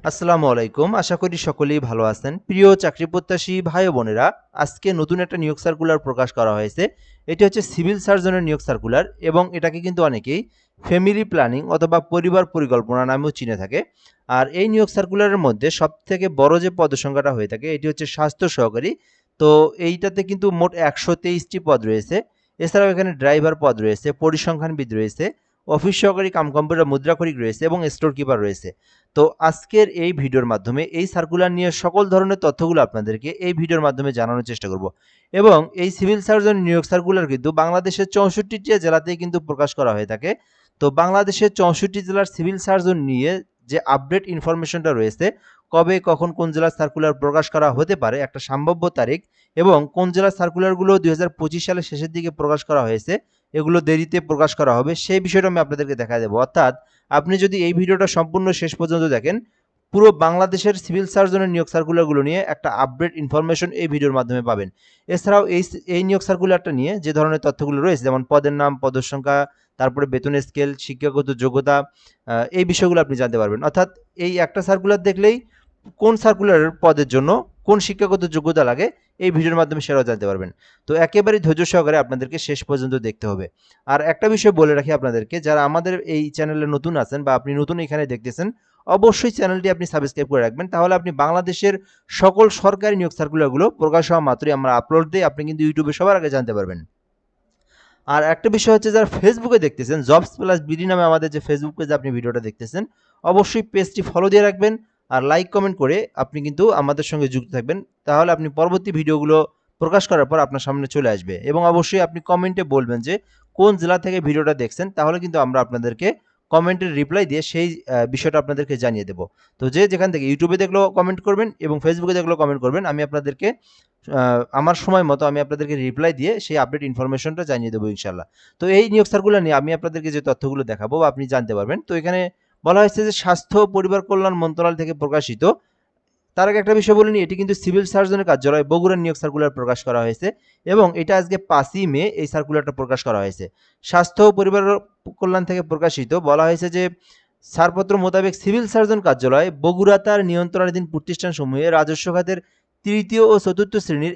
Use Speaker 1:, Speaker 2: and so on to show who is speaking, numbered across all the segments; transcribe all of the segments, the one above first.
Speaker 1: আসসালামু আলাইকুম। আশা করি সকলেই ভালো আছেন। প্রিয় চাকরি প্রত্যাশী ভাই ও বোনেরা, আজকে নতুন একটা নিয়োগ সার্কুলার প্রকাশ করা হয়েছে। এটি হচ্ছে সিভিল সার্জনের নিয়োগ সার্কুলার এবং এটাকে কিন্তু অনেকেই ফ্যামিলি প্ল্যানিং অথবা পরিবার পরিকল্পনা নামেও চিনে থাকে। আর এই নিয়োগ সার্কুলারের মধ্যে সবথেকে বড় যে পদসংখ্যাটা হয়ে থাকে এটি হচ্ছে স্বাস্থ্য সহকারী। তো এইটাতে কিন্তু মোট ১২৩টি পদ রয়েছে। এছাড়াও এখানে ড্রাইভার পদ রয়েছে, পরিসংখ্যানবিদ রয়েছে, অফিস সহকারী কাম কম্পিউটার মুদ্রাক্ষরিক রয়েছে এবং স্টোর কিপার রয়েছে। তো আজকের এই ভিডিওর মাধ্যমে এই সার্কুলার নিয়ে সকল ধরনের তথ্যগুলো আপনাদেরকে এই ভিডিওর মাধ্যমে জানানোর চেষ্টা করব এবং এই সিভিল সার্জন নিয়োগ সার্কুলার কিন্তু বাংলাদেশের 64টি জেলাতেই কিন্তু প্রকাশ করা হয়ে থাকে। তো বাংলাদেশের 64 জেলার সিভিল সার্জন নিয়ে যে আপডেট ইনফরমেশনটা রয়েছে, কবে কখন কোন জেলার সার্কুলার প্রকাশ করা হতে পারে একটা সম্ভাব্য তারিখ, এবং কোন জেলার সার্কুলারগুলো 2025 সালের শেষের দিকে প্রকাশ করা হয়েছে, এগুলো দেরিতে প্রকাশ করা হবে, সেই বিষয়টা আমি আপনাদেরকে দেখা দেবো। অর্থাৎ আপনি যদি এই ভিডিওটা সম্পূর্ণ শেষ পর্যন্ত দেখেন, পুরো বাংলাদেশের সিভিল সার্জনের নিয়োগ সার্কুলারগুলো নিয়ে একটা আপডেট ইনফরমেশন এই ভিডিওর মাধ্যমে পাবেন। এছাড়াও এই নিয়োগ সার্কুলারটা নিয়ে যে ধরনের তথ্যগুলো রয়েছে, যেমন পদের নাম, পদের সংখ্যা, তারপরে বেতনের স্কেল, শিক্ষাগত যোগ্যতা, এই বিষয়গুলো আপনি জানতে পারবেন। অর্থাৎ এই একটা সার্কুলার দেখলেই কোন সার্কুলারের পদের জন্য কোন শিক্ষাগত যোগ্যতা লাগে এই ভিডিওর মাধ্যমে সেটাও জানতে পারবেন। তো একেবারেই ধৈর্য সহকারে আপনাদেরকে শেষ পর্যন্ত দেখতে হবে। আর একটা বিষয় বলে রাখি আপনাদেরকে, যারা আমাদের এই চ্যানেলে নতুন আছেন বা আপনি নতুন এখানে দেখতেছেন, অবশ্যই চ্যানেলটি আপনি সাবস্ক্রাইব করে রাখবেন। তাহলে আপনি বাংলাদেশের সকল সরকারি নিয়োগ সার্কুলারগুলো প্রকাশ হওয়া মাত্রই আমরা আপলোড দিই, আপনি কিন্তু ইউটিউবে সবার আগে জানতে পারবেন। আর একটা বিষয় হচ্ছে, যারা ফেসবুকে দেখতেছেন, জবস প্লাস বিডি নামে আমাদের যে ফেসবুক পেজে আপনি ভিডিওটা দেখতেছেন, অবশ্যই পেজটি ফলো দিয়ে রাখবেন আর লাইক কমেন্ট করে আপনি কিন্তু আমাদের সঙ্গে যুক্ত থাকবেন। তাহলে আপনি পরবর্তী ভিডিওগুলো প্রকাশ করার পর আপনার সামনে চলে আসবে, এবং অবশ্যই আপনি কমেন্টে বলবেন যে কোন জেলা থেকে ভিডিওটা দেখছেন, তাহলে কিন্তু আমরা আপনাদেরকে কমেন্টের রিপ্লাই দিয়ে সেই বিষয়টা আপনাদেরকে জানিয়ে দেবো। তো যে যেখান থেকে ইউটিউবে দেখলেও কমেন্ট করবেন এবং ফেসবুকে দেখলেও কমেন্ট করবেন, আমি আপনাদেরকে আমার সময় মতো আমি আপনাদেরকে রিপ্লাই দিয়ে সেই আপডেট ইনফরমেশনটা জানিয়ে দেবো ইনশাল্লাহ। তো এই নিয়োগ সার্কুলার নিয়ে আমি আপনাদেরকে যে তথ্যগুলো দেখাবো বা আপনি জানতে পারবেন, তো এখানে বলা হয়েছে যে স্বাস্থ্য ও পরিবার কল্যাণ মন্ত্রণালয় থেকে প্রকাশিত। তার আগে একটা বিষয় বলে নিই, এটি কিন্তু সিভিল সার্জনের কার্যালয় বগুড়ার নিয়োগ সার্কুলার প্রকাশ করা হয়েছে এবং এটা আজকে 5ই মে এই সার্কুলারটা প্রকাশ করা হয়েছে। স্বাস্থ্য ও পরিবার কল্যাণ থেকে প্রকাশিত বলা হয়েছে যে ছাড়পত্র মোতাবেক সিভিল সার্জন কার্যালয় বগুড়া তার নিয়ন্ত্রণাধীন প্রতিষ্ঠানসমূহে রাজস্ব খাতের তৃতীয় ও চতুর্থ শ্রেণীর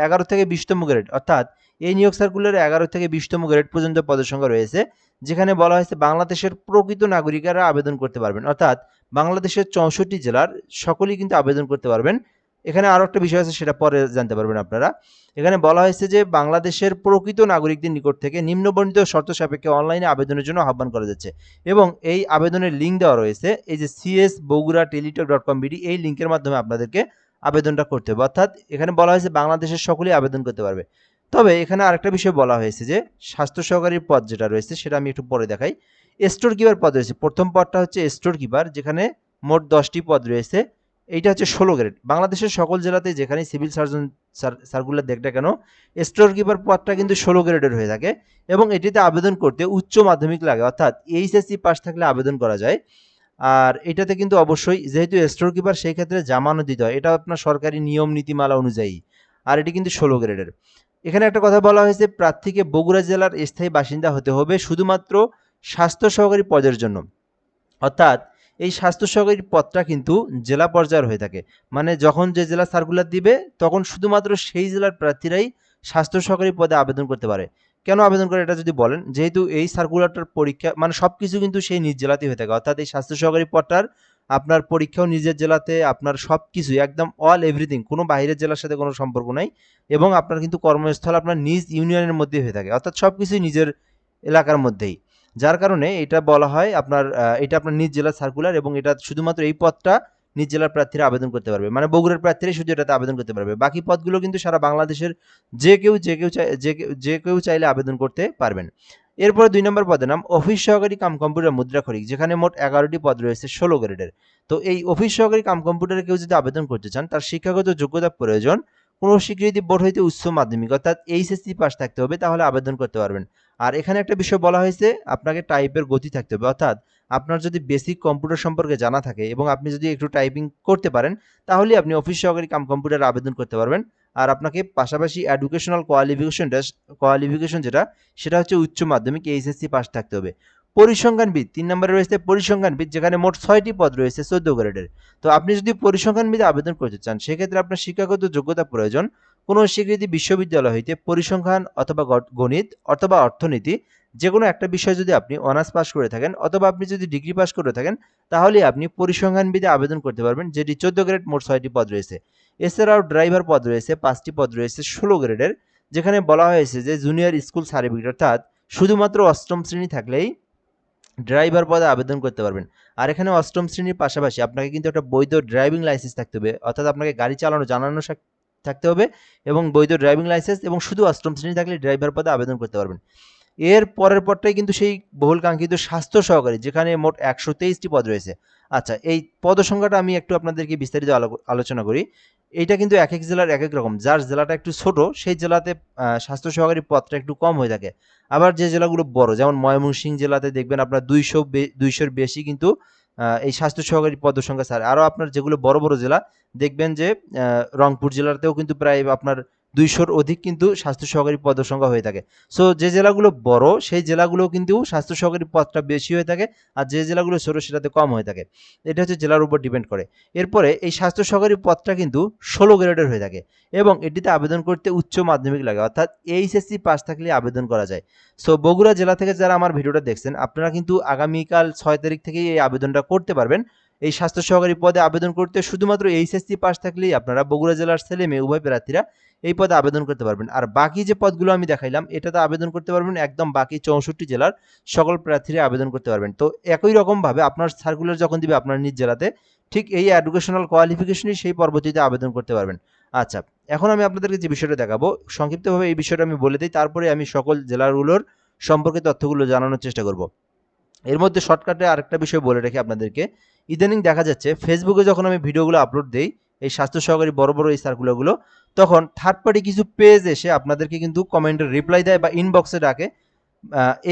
Speaker 1: 11 থেকে 20তম গ্রেড, অর্থাৎ এই নিয়োগ সার্কুলারে 11 থেকে 20তম গ্রেড পর্যন্ত পদসংখ্যা রয়েছে, যেখানে বলা হয়েছে বাংলাদেশের প্রকৃত নাগরিকেরা আবেদন করতে পারবেন। অর্থাৎ বাংলাদেশের 64 জেলার সকলেই কিন্তু আবেদন করতে পারবেন। এখানে আরও একটা বিষয় আছে, সেটা পরে জানতে পারবেন আপনারা। এখানে বলা হয়েছে যে বাংলাদেশের প্রকৃত নাগরিকদের নিকট থেকে নিম্নবর্ণিত শর্ত সাপেক্ষে অনলাইনে আবেদনের জন্য আহ্বান করা যাচ্ছে, এবং এই আবেদনের লিঙ্ক দেওয়া রয়েছে এই যে cs.bogura.teletalk.com.bd, এই লিঙ্কের মাধ্যমে আপনাদেরকে আবেদনটা করতে হবে। অর্থাৎ এখানে বলা হয়েছে বাংলাদেশের সকলেই আবেদন করতে পারবে। তবে এখানে আরেকটা বিষয় বলা হয়েছে যে স্বাস্থ্য সহকারীর পদ যেটা রয়েছে সেটা আমি একটু পরে দেখাই। স্টোর কিপার পদ রয়েছে, প্রথম পদটা হচ্ছে স্টোর কিপার, যেখানে মোট 10টি পদ রয়েছে। এইটা হচ্ছে 16 গ্রেড। বাংলাদেশের সকল জেলাতে যেখানে সিভিল সার্জন সার্কুলার দেখ না কেন, স্টোর কিপার পদটা কিন্তু 16 গ্রেডের হয়ে থাকে এবং এটিতে আবেদন করতে উচ্চ মাধ্যমিক লাগে, অর্থাৎ এইচএসসি পাস থাকলে আবেদন করা যায়। আর এটাতে কিন্তু অবশ্যই যেহেতু স্টোর কিপার, সেই ক্ষেত্রে জামানত দিতে হয়, এটা আপনার সরকারি নিয়ম নীতিমালা অনুযায়ী। আর এটি কিন্তু 16 গ্রেডের। এখানে একটা কথা বলা হয়েছে, প্রার্থীকে বগুড়া জেলার স্থায়ী বাসিন্দা হতে হবে শুধুমাত্র স্বাস্থ্য সহকারী পদের জন্য। অর্থাৎ এই স্বাস্থ্য সহকারী পদটা কিন্তু জেলা পর্যায়ের হয়ে থাকে, মানে যখন যে জেলা সার্কুলার দিবে তখন শুধুমাত্র সেই জেলার প্রার্থীরাই স্বাস্থ্য সহকারী পদে আবেদন করতে পারে। কেন আবেদন করে এটা যদি বলেন, যেহেতু এই সার্কুলারটার পরীক্ষা মানে সবকিছু কিন্তু সেই নিজ জেলাতেই হয়ে থাকে, অর্থাৎ এই স্বাস্থ্য সহকারী পদটার আপনার পরীক্ষাও নিজের জেলাতে, আপনার সব কিছুই একদম অল এভরিথিং, কোনো বাইরের জেলার সাথে কোনো সম্পর্ক নাই, এবং আপনার কিন্তু কর্মস্থল আপনার নিজ ইউনিয়নের মধ্যে হয়ে থাকে, অর্থাৎ সব কিছুই নিজের এলাকার মধ্যেই। যার কারণে এটা বলা হয় আপনার এটা আপনার নিজ জেলার সার্কুলার, এবং এটা শুধুমাত্র এই পদটা নিজ জেলার প্রার্থীরা আবেদন করতে পারবে, মানে বগুড়ার প্রার্থীরাই শুধু এটাতে আবেদন করতে পারবে। বাকি পদগুলো কিন্তু সারা বাংলাদেশের যে কেউ চাইলে আবেদন করতে পারবেন। এরপরে 2 নম্বর পদের নাম অফিস সহকারী কাম কম্পিউটার মুদ্রাক্ষরিক, যেখানে মোট 11টি পদ রয়েছে 16 গ্রেডের। তো এই অফিস সহকারী কাম কম্পিউটারে কেউ যদি আবেদন করতে চান, তার শিক্ষাগত যোগ্যতা প্রয়োজন কোনো স্বীকৃতি বোর্ড হইতে উচ্চ মাধ্যমিক, অর্থাৎ এইচএসসি পাস থাকতে হবে, তাহলে আবেদন করতে পারবেন। আর এখানে একটা বিষয় বলা হয়েছে, আপনাকে টাইপের গতি থাকতে হবে, অর্থাৎ আপনার যদি বেসিক কম্পিউটার সম্পর্কে জানা থাকে এবং আপনি যদি একটু টাইপিং করতে পারেন, তাহলে আপনি অফিস সহকারী কাম কম্পিউটারে আবেদন করতে পারবেন। আর আপনাকে পাশাপাশি এডুকেশনাল কোয়ালিফিকেশন যেটা, সেটা হচ্ছে উচ্চ মাধ্যমিক এইচএসসি পাস থাকতে হবে। পরিসংখ্যানবিদ 3 নম্বরে রয়েছে পরিসংখ্যানবিদ, যেখানে মোট 6টি পদ রয়েছে 14 গ্রেডের। তো আপনি যদি পরিসংখ্যানবিদে আবেদন করতে চান সেক্ষেত্রে আপনার শিক্ষাগত যোগ্যতা প্রয়োজন। কোনো স্বীকৃতি বিশ্ববিদ্যালয় হইতে পরিসংখ্যান অথবা গণিত অথবা অর্থনীতি যে কোনো একটা বিষয় যদি আপনি অনার্স পাস করে থাকেন অথবা আপনি যদি ডিগ্রি পাস করে থাকেন তাহলে আপনি পরিসংখ্যানবিদে আবেদন করতে পারবেন, যেটি 14 গ্রেড, মোট 6টি পদ রয়েছে। এছাড়াও ড্রাইভার পদ রয়েছে 5টি পদ রয়েছে 16 গ্রেডের, যেখানে বলা হয়েছে যে জুনিয়র স্কুল সার্টিফিকেট অর্থাৎ শুধুমাত্র অষ্টম শ্রেণী থাকলেই ড্রাইভার পদে আবেদন করতে পারবেন। আর এখানে অষ্টম শ্রেণীর পাশাপাশি আপনাকে কিন্তু একটা বৈধ ড্রাইভিং লাইসেন্স থাকতে হবে, অর্থাৎ আপনাকে গাড়ি চালানো জানানো থাকতে হবে এবং বৈধ ড্রাইভিং লাইসেন্স, এবং শুধু অষ্টম শ্রেণী থাকলে ড্রাইভার পদে আবেদন করতে পারবেন। এর পরের পদটাই কিন্তু সেই বহুল কাঙ্ক্ষিত স্বাস্থ্য সহকারী, যেখানে মোট 123টি পদ রয়েছে। আচ্ছা, এই পদ সংখ্যাটা আমি একটু আপনাদেরকে বিস্তারিত আলোচনা করি। এইটা কিন্তু এক এক জেলার এক এক রকম। যার জেলাটা একটু ছোট সেই জেলাতে স্বাস্থ্য সহকারী পদটা একটু কম হয়ে থাকে। আবার যে জেলাগুলো বড়, যেমন ময়মনসিংহ জেলাতে দেখবেন আপনার 200-র বেশি কিন্তু এই স্বাস্থ্য সহকারী পদসংখ্যা ছাড়ে। আরও আপনার যেগুলো বড় বড় জেলা দেখবেন যে রংপুর জেলাতেও কিন্তু প্রায় আপনার 200-র অধিক কিন্তু স্বাস্থ্য সহকারী পদসংখ্যা হয়ে থাকে। সো যে জেলাগুলো বড় সেই জেলাগুলো কিন্তু স্বাস্থ্য সহকারী পদটা বেশি হয়ে থাকে, আর যে জেলাগুলো ছোট সেটাতে কম হয়ে থাকে। এটা হচ্ছে জেলার উপর ডিপেন্ড করে। এরপরে এই স্বাস্থ্য সহকারী পদটা কিন্তু 16 গ্রেডের হয়ে থাকে এবং এটিতে আবেদন করতে উচ্চ মাধ্যমিক লাগে, অর্থাৎ এইচএসসি পাস থাকলে আবেদন করা যায়। সো বগুড়া জেলা থেকে যারা আমার ভিডিওটা দেখছেন আপনারা কিন্তু আগামীকাল 6 তারিখ থেকেই এই আবেদনটা করতে পারবেন। এই স্বাস্থ্য সহকারী পদে আবেদন করতে শুধুমাত্র এইচএসসি পাস থাকলেই আপনারা বগুড়া জেলার ছেলে মেয়ে উভয় প্রার্থীরা এই পদে আবেদন করতে পারবেন। আর বাকি যে পদগুলো আমি দেখাইলাম এটাতে আবেদন করতে পারবেন একদম বাকি 64 জেলার সকল প্রার্থীরা আবেদন করতে পারবেন। তো একই রকমভাবে আপনার সার্কুলার যখন দিবে আপনার নিজ জেলাতে, ঠিক এই এডুকেশনাল কোয়ালিফিকেশনই সেই পরবর্তীতে আবেদন করতে পারবেন। আচ্ছা, এখন আমি আপনাদেরকে যে বিষয়টা দেখাবো সংক্ষিপ্তভাবে এই বিষয়টা আমি বলে দিই, তারপরে আমি সকল জেলাগুলোর সম্পর্কে তথ্যগুলো জানানোর চেষ্টা করব। এর মধ্যে শর্টকাটে আরেকটা বিষয় বলে রেখে আপনাদেরকে, ইদানিং দেখা যাচ্ছে ফেসবুকে যখন আমি ভিডিওগুলো আপলোড দিই এই স্বাস্থ্য সহকারী বড় বড় এই সার্কুলারগুলো, তখন থার্ড পার্টি কিছু পেজ এসে আপনাদেরকে কিন্তু কমেন্টের রিপ্লাই দেয় বা ইনবক্সে ডাকে।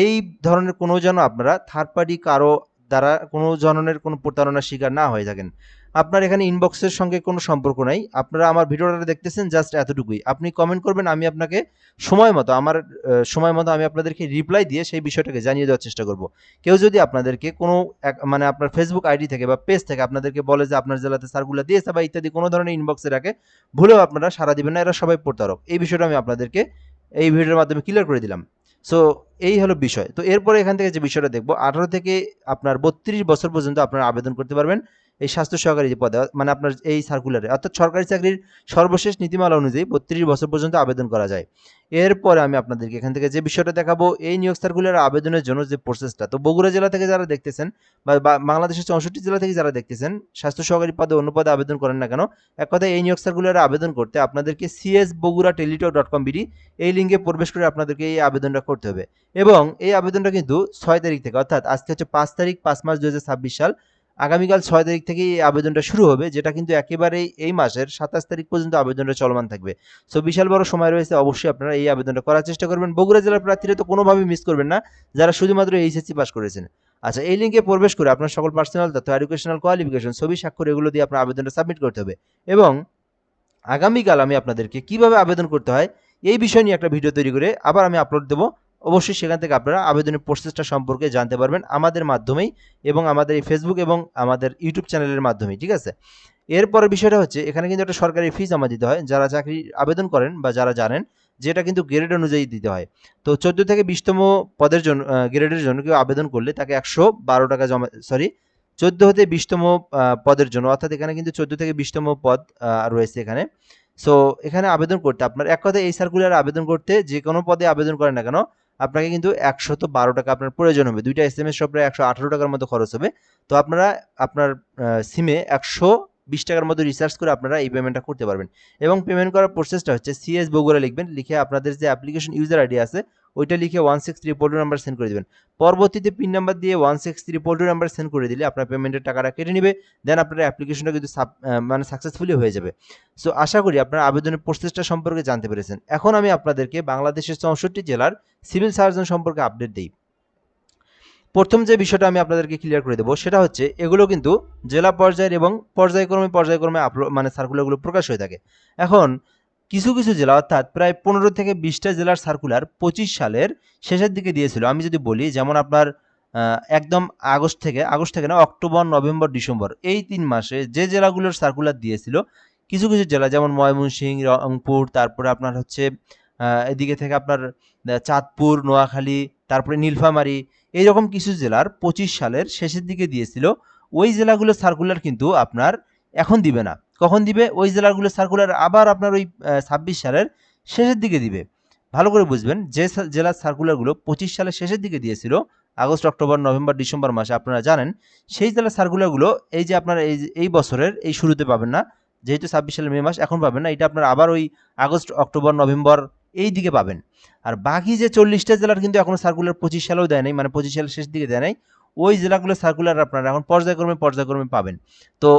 Speaker 1: এই ধরনের কোনো যেন আপনারা থার্ড পার্টি কারো দ্বারা কোনো ধরনের কোনো প্রতারণার শিকার না হয়ে থাকেন। আপনার এখানে ইনবক্সের সঙ্গে কোনো সম্পর্ক নাই। আপনারা আমার ভিডিওটা দেখতেছেন জাস্ট এতটুকুই। আপনি কমেন্ট করবেন, আমি আপনাকে সময় মতো সময় মতো আমি আপনাদেরকে রিপ্লাই দিয়ে সেই বিষয়টাকে জানিয়ে দেওয়ার চেষ্টা করব। কেউ যদি আপনাদেরকে কোনো মানে আপনার ফেসবুক আইডি থেকে বা পেজ থেকে আপনাদেরকে বলে যে আপনার জেলাতে সার্কুলার দিয়েছে বা ইত্যাদি কোনো ধরনের ইনবক্সে রাখে, ভুলেও আপনারা সাড়া দিবেন না, এরা সবাই প্রতারক। এই বিষয়টা আমি আপনাদেরকে এই ভিডিওর মাধ্যমে ক্লিয়ার করে দিলাম। সো এই হলো বিষয়। তো এরপরে এখান থেকে যে বিষয়টা দেখবো, 18 থেকে আপনার 32 বছর পর্যন্ত আপনারা আবেদন করতে পারবেন এই স্বাস্থ্য সহকারী পদে, মানে আপনার এই সার্কুলারে, অর্থাৎ সরকারি চাকরির সর্বশেষ নীতিমালা অনুযায়ী 32 বছর পর্যন্ত আবেদন করা যায়। এরপরে আমি আপনাদেরকে এখান থেকে যে বিষয়টা দেখাবো, এই নিয়োগ সার্কুলার আবেদনের জন্য যে প্রসেসটা, তো বগুড়া জেলা থেকে যারা দেখতেছেন বা বাংলাদেশের 64 জেলা থেকে যারা দেখতেছেন স্বাস্থ্য সহকারী পদে অন্য পদে আবেদন করেন না কেন, এক কথায় এই নিয়োগ সার্কুলারে আবেদন করতে আপনাদেরকে csbogura.teletalk.com এই লিঙ্কে প্রবেশ করে আপনাদেরকে এই আবেদনটা করতে হবে। এবং এই আবেদনটা কিন্তু 6 তারিখ থেকে, অর্থাৎ আজকে হচ্ছে 5 তারিখ 5 মার্চ 2026 সাল, আগামীকাল 6 তারিখ থেকে এই আবেদনটা শুরু হবে, যেটা কিন্তু একেবারেই এই মাসের 27 তারিখ পর্যন্ত আবেদনটা চলমান থাকবে। সো বিশাল বড় সময় রয়েছে, অবশ্যই আপনারা এই আবেদনটা করার চেষ্টা করবেন। বগুড়া জেলার প্রার্থীরা তো কোনোভাবেই মিস করবেন না যারা শুধুমাত্র এইচএসসি পাস করেছেন। আচ্ছা, এই লিঙ্কে প্রবেশ করে আপনার সকল পার্সোনাল তথ্য, এডুকেশনাল কোয়ালিফিকেশন, ছবি, স্বাক্ষর এগুলো দিয়ে আপনার আবেদনটা সাবমিট করতে হবে। এবং আগামীকাল আমি আপনাদেরকে কিভাবে আবেদন করতে হয় এই বিষয় নিয়ে একটা ভিডিও তৈরি করে আবার আমি আপলোড দেবো। অবশ্যই সেখান থেকে আপনারা আবেদনের প্রসেসটা সম্পর্কে জানতে পারবেন আমাদের মাধ্যমেই এবং আমাদের এই ফেসবুক এবং আমাদের ইউটিউব চ্যানেলের মাধ্যমেই, ঠিক আছে। এরপরের বিষয়টা হচ্ছে, এখানে কিন্তু একটা সরকারি ফি জমা দিতে হয় যারা চাকরি আবেদন করেন বা যারা জানেন, যেটা কিন্তু গ্রেড অনুযায়ী দিতে হয়। তো 14 থেকে 20তম পদের জন্য গ্রেডের জন্য কেউ আবেদন করলে তাকে 112 টাকা জমা, 14 হতে 20তম পদের জন্য, অর্থাৎ এখানে কিন্তু 14 থেকে 20তম পদ রয়েছে এখানে। সো এখানে আবেদন করতে আপনার, এক কথায় এই সার্কুলারে আবেদন করতে যে কোনো পদে আবেদন করেন না কেন আপনাকে কিন্তু 112 টাকা আপনার প্রয়োজন হবে। দুইটা SMS সব প্রায় 118 টাকার মতো খরচ হবে। তো আপনারা আপনার সিমে 120 টাকার মতো রিচার্জ করে আপনারা এই পেমেন্টটা করতে পারবেন। এবং পেমেন্ট করার প্রসেসটা হচ্ছে CS বগুড়া লিখবেন, লিখে আপনাদের যে অ্যাপ্লিকেশন ইউজার আইডি আছে ওইটা লিখে 16342 নাম্বার সেন্ড করে দেবেন। পরবর্তীতে পিন নাম্বার দিয়ে 16342 নাম্বার সেন্ড করে দিলে আপনার পেমেন্টের টাকাটা কেটে নেবে। দেন আপনার অ্যাপ্লিকেশনটা কিন্তু মানে সাকসেসফুলি হয়ে যাবে। সো আশা করি আপনারা আবেদনের প্রসেসটা সম্পর্কে জানতে পেরেছেন। এখন আমি আপনাদেরকে বাংলাদেশের 64 জেলার সিভিল সার্জন সম্পর্কে আপডেট দিই। প্রথম যে বিষয়টা আমি আপনাদেরকে ক্লিয়ার করে দেবো সেটা হচ্ছে, এগুলো কিন্তু জেলা পর্যায়ের এবং পর্যায়ক্রমে মানে সার্কুলারগুলো প্রকাশ হয়ে থাকে। এখন কিছু কিছু জেলা, অর্থাৎ প্রায় 15 থেকে 20টা জেলার সার্কুলার 25 সালের শেষের দিকে দিয়েছিল। আমি যদি বলি, যেমন আপনার একদম আগস্ট থেকে না, অক্টোবর, নভেম্বর, ডিসেম্বর এই ৩ মাসে যে জেলাগুলোর সার্কুলার দিয়েছিল, কিছু, কিছু জেলা যেমন ময়মনসিংহ, রংপুর, তারপরে আপনার হচ্ছে এদিকে থেকে আপনার চাঁদপুর, নোয়াখালী, তারপরে নীলফামারী, এইরকম কিছু জেলার ২৫ সালের শেষের দিকে দিয়েছিল। ওই জেলাগুলোর সার্কুলার কিন্তু আপনার এখন দিবে না। কখন দিবে? ওই জেলাগুলোর সার্কুলার আবার আপনার ওই ২৬ সালের শেষের দিকে দিবে। ভালো করে বুঝবেন, যে জেলার সার্কুলারগুলো ২৫ সালের শেষের দিকে দিয়েছিল, আগস্ট, অক্টোবর, নভেম্বর, ডিসেম্বর মাসে আপনারা জানেন, সেই জেলার সার্কুলারগুলো এই যে আপনারা এই বছরের এই শুরুতে পাবেন না, যেহেতু ২৬ সালের মে মাস, এখন পাবেন না। এটা আপনারা আবার ওই আগস্ট, অক্টোবর, নভেম্বর এই দিকে পাবেন। আর বাকি যে ৪০টা জেলার কিন্তু এখনো সার্কুলার ২৫ সালেও দেয় নাই, মানে ২৫ সালের শেষ দিকে দেয় নাই। ওই জেলাগুলোর সার্কুলার আপনারা এখন পর্যায়ক্রমে পাবেন। তো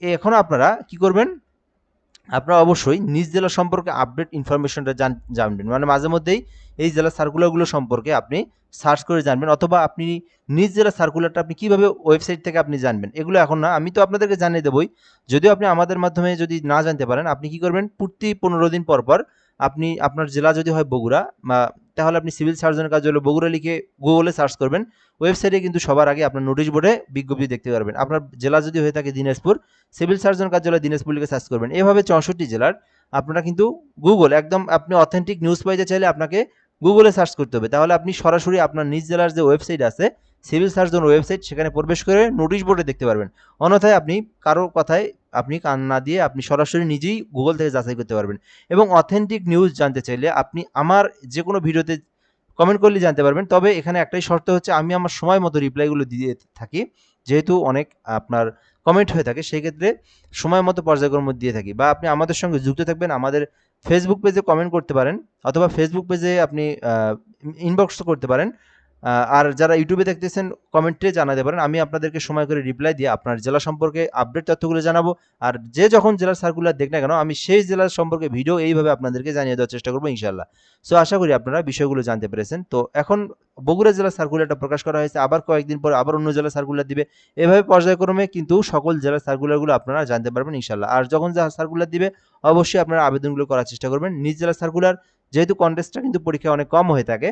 Speaker 1: এখন আপনারা কি করবেন? আপনারা অবশ্যই নিজ জেলা সম্পর্কে আপডেট ইনফরমেশনটা জানবেন। মানে মাঝে মধ্যেই এই জেলার সার্কুলারগুলো সম্পর্কে আপনি সার্চ করে জানবেন, অথবা আপনি নিজ জেলার সার্কুলারটা আপনি কিভাবে ওয়েবসাইট থেকে আপনি জানবেন, এগুলো এখন না, আমি তো আপনাদেরকে জানিয়ে দেবই। যদিও আপনি আমাদের মাধ্যমে যদি না জানতে পারেন, আপনি কি করবেন, প্রতি ১৫ দিন পর পর আপনি আপনার জেলা যদি হয় বগুড়া, বা তাহলে আপনি সিভিল সার্জনের কাজ হলো বগুড়া লিখে গুগলে সার্চ করবেন। ওয়েবসাইটে কিন্তু সবার আগে আপনার নোটিশ বোর্ডে বিজ্ঞপ্তি দেখতে পারবেন। আপনার জেলা যদি হয়ে থাকে দিনাজপুর, সিভিল সার্জন কার্যালয় দিনাজপুর লিখে সার্চ করবেন। এভাবে ৬৪ জেলার আপনারা কিন্তু গুগল, একদম আপনি অথেন্টিক নিউজ পাইতে চাইলে আপনাকে গুগলে সার্চ করতে হবে। তাহলে আপনি সরাসরি আপনার নিজ জেলার যে ওয়েবসাইট আছে, সিভিল সার্জন ওয়েবসাইট, সেখানে প্রবেশ করে নোটিশ বোর্ডে দেখতে পারবেন। অন্যথায় আপনি কারো কথায় আপনি কান না দিয়ে আপনি সরাসরি নিজেই গুগল থেকে যাচাই করতে পারবেন। এবং অথেন্টিক নিউজ জানতে চাইলে আপনি আমার যে কোনো ভিডিওতে কমেন্ট করলে জানতে পারবেন। তবে এখানে একটাই শর্ত হচ্ছে, আমি আমার সময় মতো রিপ্লাইগুলো দিয়ে থাকি। যেহেতু অনেক আপনার কমেন্ট হয়ে থাকে, সেই ক্ষেত্রে সময় মতো পর্যায়ক্রম দিয়ে থাকি। বা আপনি আমাদের সঙ্গে যুক্ত থাকবেন, আমাদের ফেসবুক পেজে কমেন্ট করতে পারেন, অথবা ফেসবুক পেজে আপনি ইনবক্স করতে পারেন। আর যারা ইউটিউবে দেখতেছেন, কমেন্টে জানাতে পারেন। আমি আপনাদেরকে সময় করে রিপ্লাই দিয়ে আপনার জেলা সম্পর্কে আপডেট তথ্যগুলো জানাবো। আর যে যখন জেলার সার্কুলার দেখ না কেন, আমি সেই জেলার সম্পর্কে ভিডিও এইভাবে আপনাদেরকে জানিয়ে দেওয়ার চেষ্টা করবো ইনশাল্লাহ। সো আশা করি আপনারা বিষয়গুলো জানতে পেরেছেন। তো এখন বগুড়া জেলার সার্কুলারটা প্রকাশ করা হয়েছে, আবার কয়েকদিন পর আবার অন্য জেলার সার্কুলার দিবে। এভাবে পর্যায়ক্রমে কিন্তু সকল জেলার সার্কুলারগুলো আপনারা জানতে পারবেন ইনশাল্লাহ। আর যখন যা সার্কুলার দিবে, অবশ্যই আপনারা আবেদনগুলো করার চেষ্টা করবেন। নিজ জেলার সার্কুলার, যেহেতু কন্টেস্টটা কিন্তু পরীক্ষায় অনেক কম হয়ে থাকে,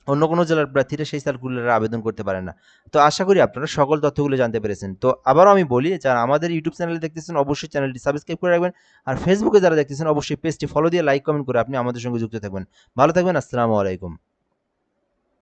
Speaker 1: অন্য কোনো জেলার প্রার্থীরা সেই সার্কুলারে আবেদন করতে পারেন না। তো আশা করি আপনারা সকল তথ্যগুলো জানতে পেরেছেন। তো আবারও আমি বলি, যারা আমাদের ইউটিউব চ্যানেলে দেখতেছেন, অবশ্যই চ্যানেলটি সাবস্ক্রাইব করে রাখবেন। আর ফেসবুকে যারা দেখতেছেন, অবশ্যই পেজটি ফলো দিয়ে লাইক কমেন্ট করে আপনি আমাদের সঙ্গে যুক্ত থাকবেন। ভালো থাকবেন। আসসালামু আলাইকুম।